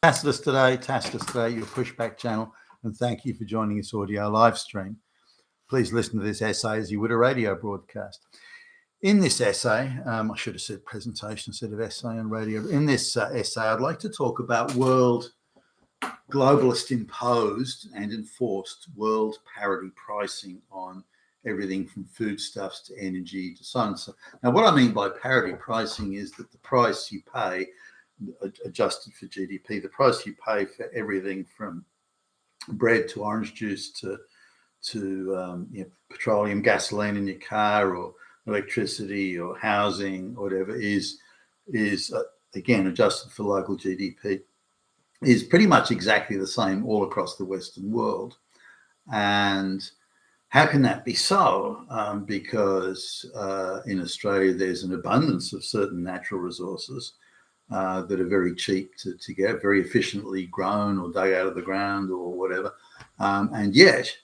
Tacitus today, your pushback channel, and thank you for joining this audio live stream. Please listen to this essay as you would a radio broadcast. In this essay, I should have said presentation instead of essay on radio. In this essay, I'd like to talk about world globalist imposed and enforced world parity pricing on everything from foodstuffs to energy to so on. So, now, what I mean by parity pricing is that the price you pay, adjusted for GDP, the price you pay for everything from bread to orange juice to petroleum, gasoline in your car, or electricity, or housing, or whatever, is again adjusted for local GDP, is pretty much exactly the same all across the Western world. And how can that be so? Because in Australia there's an abundance of certain natural resources that are very cheap to get, very efficiently grown or dug out of the ground or whatever. And yet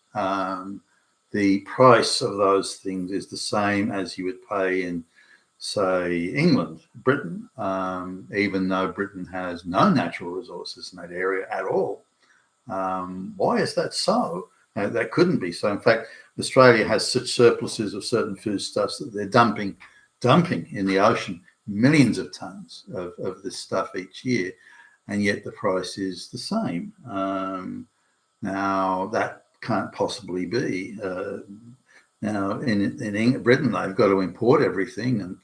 the price of those things is the same as you would pay in, say, England, Britain, even though Britain has no natural resources in that area at all. Why is that so? That couldn't be so. In fact, Australia has such surpluses of certain foodstuffs that they're dumping in the ocean millions of tons of this stuff each year, and yet the price is the same. Now, that can't possibly be. Now, in Britain, they've got to import everything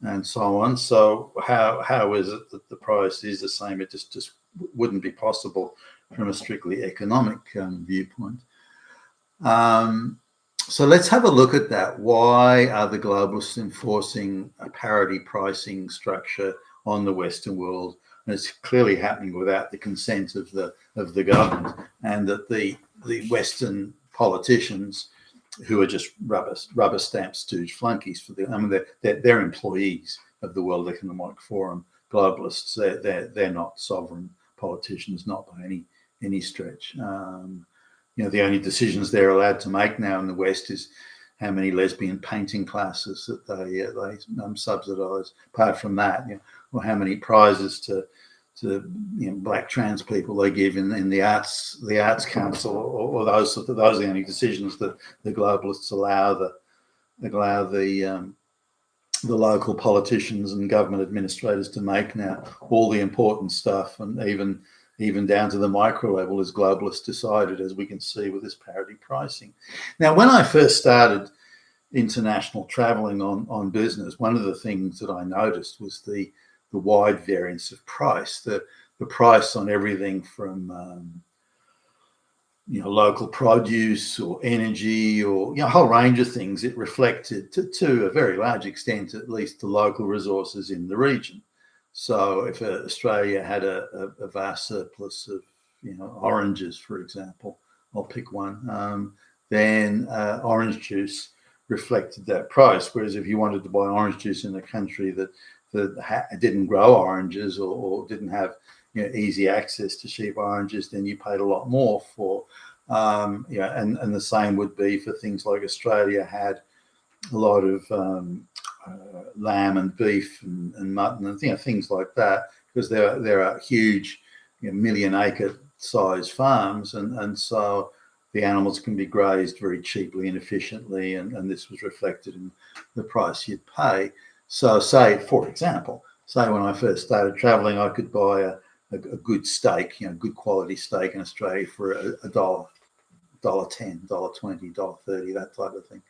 and so on. So how is it that the price is the same? It just wouldn't be possible from a strictly economic viewpoint. So let's have a look at that. Why are the globalists enforcing a parity pricing structure on the Western world? And it's clearly happening without the consent of the government, and that the Western politicians, who are just rubber stamp stooge flunkies for they're employees of the World Economic Forum. Globalists, they're not sovereign politicians, not by any stretch. The only decisions they're allowed to make now in the West is how many lesbian painting classes that they subsidise. Apart from that, or how many prizes to black trans people they give in the arts council, or those are the only decisions that the globalists allow the local politicians and government administrators to make now. All the important stuff, and even down to the micro level, is globalist decided, as we can see with this parity pricing. Now, when I first started international traveling on business, one of the things that I noticed was the wide variance of price. The price on everything from local produce or energy, or a whole range of things, it reflected to a very large extent, at least, the local resources in the region. So if Australia had a vast surplus of oranges, for example, I'll pick one, then orange juice reflected that price. Whereas if you wanted to buy orange juice in a country that didn't grow oranges, or didn't have easy access to cheap oranges, then you paid a lot more for. And the same would be for things like Australia had a lot of lamb and beef and mutton and things like that, because there are huge million-acre size farms, and so the animals can be grazed very cheaply and efficiently, and this was reflected in the price you'd pay. So say, for example, when I first started traveling, I could buy a good steak, good quality steak in Australia for $1, $1.10, $1.20, $1.30, that type of thing.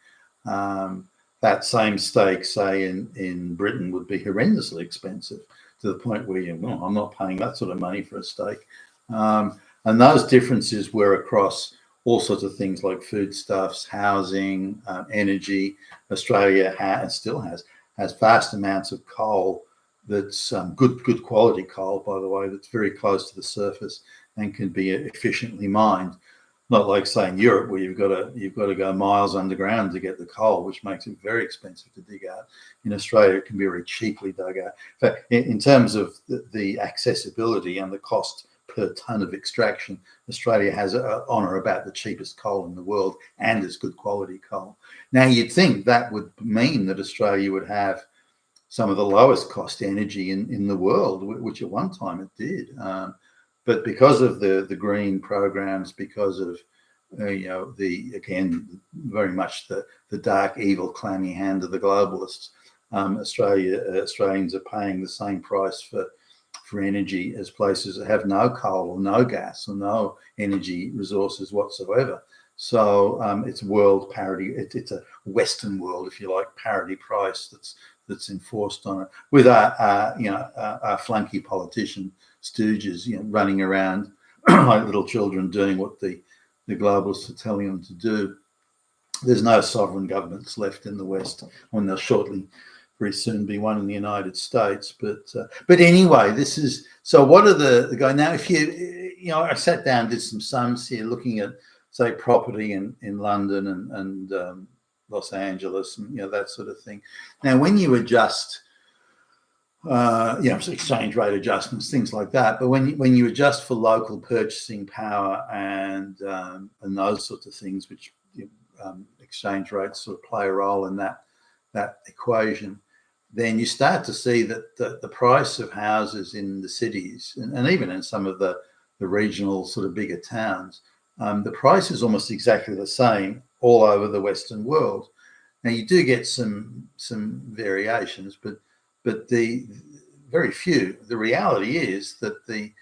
That same steak, say in Britain, would be horrendously expensive, to the point where I'm not paying that sort of money for a steak. And those differences were across all sorts of things like foodstuffs, housing, energy. Australia still has vast amounts of coal that's good quality coal, by the way, that's very close to the surface and can be efficiently mined. Not like, say, in Europe, where you've got to go miles underground to get the coal, which makes it very expensive to dig out. In Australia, it can be very cheaply dug out. In fact, in terms of the accessibility and the cost per tonne of extraction, Australia has on or about the cheapest coal in the world, and is good quality coal. Now, you'd think that would mean that Australia would have some of the lowest cost energy in the world, which at one time it did. but because of the green programs, because of again very much the dark, evil, clammy hand of the globalists, Australians are paying the same price for energy as places that have no coal or no gas or no energy resources whatsoever. So it's world parity. It's a Western world, if you like, parity price that's enforced on it, with our flunky politician stooges, running around like little children doing what the globalists are telling them to do. There's no sovereign governments left in the West, when there'll shortly, very soon, be one in the United States. But anyway, this is so. What are the guy now? If I sat down, did some sums here, looking at, say, property in London and Los Angeles and that sort of thing. Now, when you adjust, exchange rate adjustments, things like that, but when you adjust for local purchasing power and those sorts of things, which exchange rates sort of play a role in that equation, then you start to see that the price of houses in the cities and even in some of the regional sort of bigger towns, the price is almost exactly the same all over the Western world. Now, you do get some variations, but the very few. The reality is that the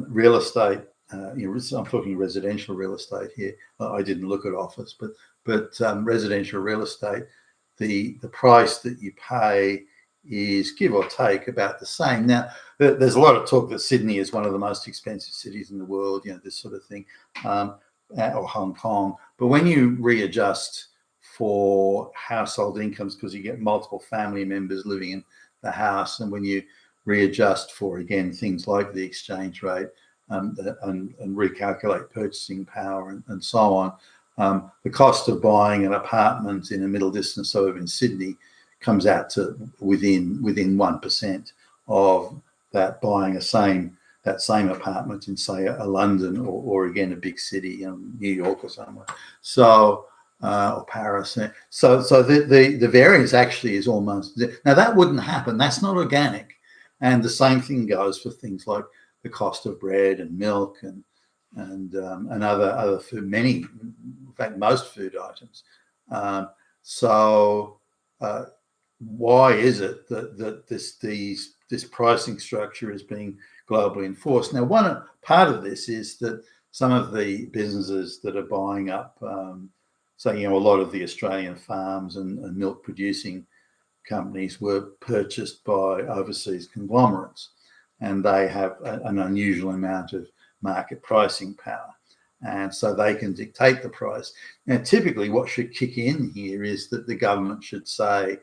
real estate, I'm talking residential real estate here. I didn't look at office, but residential real estate, the price that you pay is, give or take, about the same. Now, there's a lot of talk that Sydney is one of the most expensive cities in the world, this sort of thing, or Hong Kong. But when you readjust for household incomes, because you get multiple family members living in the house, and when you readjust for, again, things like the exchange rate and recalculate purchasing power and so on, the cost of buying an apartment in a middle distance suburb in Sydney comes out to within 1% of that buying that same apartment in, say, a London or again a big city, New York or somewhere. So or Paris. So the variance actually is almost, now that wouldn't happen. That's not organic. And the same thing goes for things like the cost of bread and milk and other food, in fact, most food items. Why is it that this pricing structure is being globally enforced? Now, one part of this is that some of the businesses that are buying up, a lot of the Australian farms and milk producing companies were purchased by overseas conglomerates, and they have an unusual amount of market pricing power, and so they can dictate the price. Now, typically what should kick in here is that the government should say,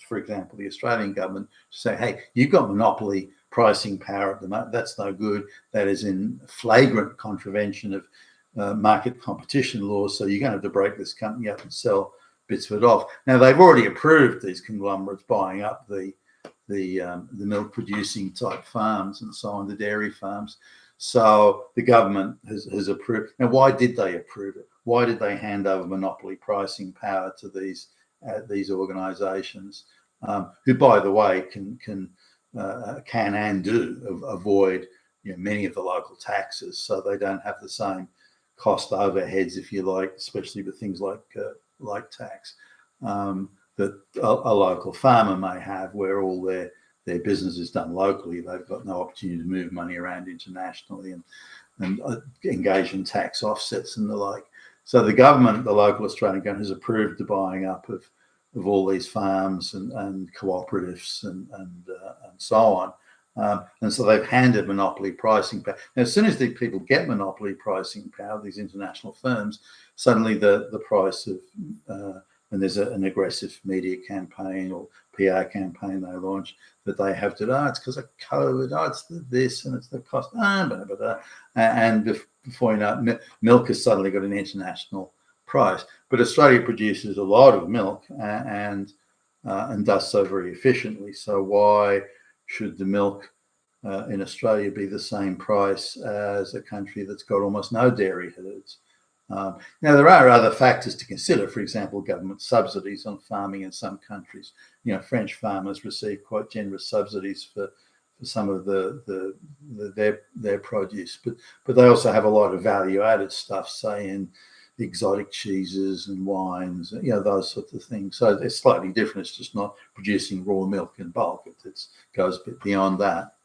for example, the Australian government should say, hey, you've got monopoly pricing power at the moment. That's no good. That is in flagrant contravention of market competition laws, so you're going to have to break this company up and sell bits of it off. Now, they've already approved these conglomerates buying up the milk producing type farms and so on, the dairy farms. So the government has approved. Now, why did they approve it? Why did they hand over monopoly pricing power to these organisations, who, by the way, can and do avoid many of the local taxes, so they don't have the same cost overheads, if you like, especially with things like tax, that a local farmer may have, where all their business is done locally. They've got no opportunity to move money around internationally and engage in tax offsets and the like. So the government, the local Australian government, has approved the buying up of all these farms and cooperatives and so on. And so they've handed monopoly pricing power. Now, as soon as the people get monopoly pricing power, these international firms, suddenly the price of, and there's an aggressive media campaign or PR campaign they launch that they have to, it's because of COVID, it's this and it's the cost, and before you know, milk has suddenly got an international price. But Australia produces a lot of milk and does so very efficiently. So why should the milk in Australia be the same price as a country that's got almost no dairy herds? Now, there are other factors to consider. For example, government subsidies on farming in some countries. French farmers receive quite generous subsidies some of their produce, but they also have a lot of value added stuff, say in exotic cheeses and wines, those sorts of things. So it's slightly different. It's just not producing raw milk in bulk. It goes a bit beyond that.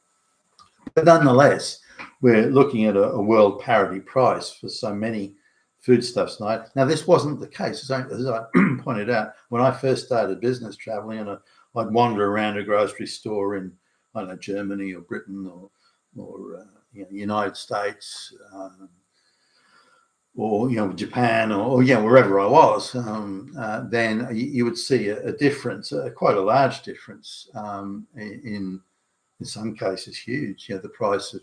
But nonetheless, we're looking at a world parity price for so many foodstuffs. Now, this wasn't the case. As I pointed out, when I first started business traveling, and I'd wander around a grocery store in, I don't know, Germany or Britain or United States, or Japan, or wherever I was, then you would see a difference, quite a large difference, in some cases huge. The price of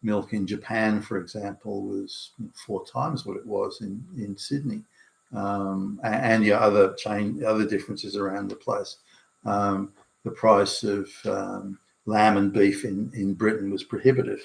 milk in Japan, for example, was 4 times what it was in Sydney, and other differences around the place. The price of lamb and beef in Britain was prohibitive,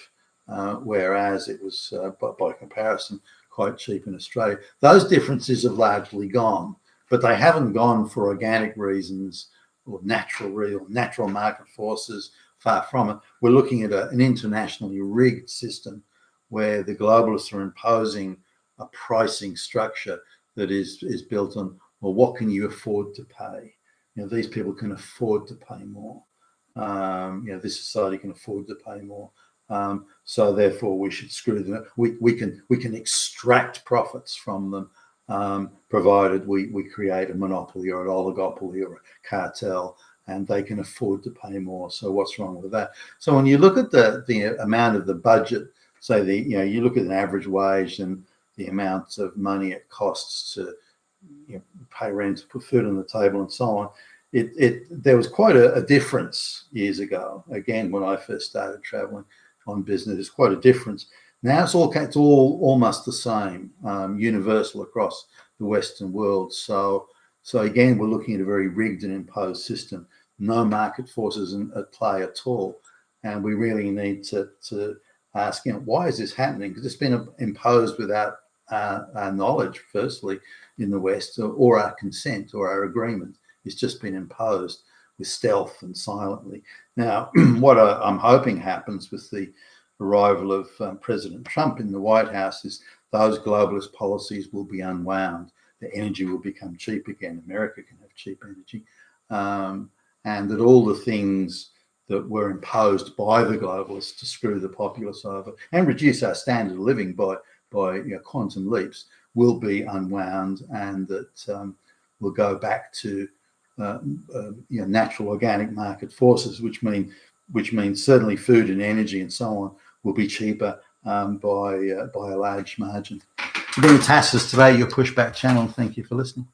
whereas it was by comparison quite cheap in Australia. Those differences have largely gone, but they haven't gone for organic reasons or natural market forces. Far from it. We're looking at an internationally rigged system where the globalists are imposing a pricing structure that is built on, well, what can you afford to pay? These people can afford to pay more. This society can afford to pay more. So therefore, we should screw them. We can extract profits from them, provided we create a monopoly or an oligopoly or a cartel, and they can afford to pay more. So what's wrong with that? So when you look at the amount of the budget, say you look at an average wage and the amount of money it costs to pay rent, put food on the table, and so on. There was quite a difference years ago. Again, when I first started traveling on business, there's quite a difference. Now it's all almost the same, universal across the Western world. So again, we're looking at a very rigged and imposed system. No market forces at play at all, and we really need to ask, why is this happening? Because it's been imposed without our knowledge, firstly, in the West, or our consent or our agreement. It's just been imposed with stealth and silently. Now, what I'm hoping happens with the arrival of President Trump in the White House is those globalist policies will be unwound. The energy will become cheap again. America can have cheap energy. And that all the things that were imposed by the globalists to screw the populace over and reduce our standard of living by quantum leaps will be unwound, and that we'll go back to natural organic market forces, which means certainly food and energy and so on will be cheaper by a large margin. You've been with Tassus today, your Pushback channel. Thank you for listening.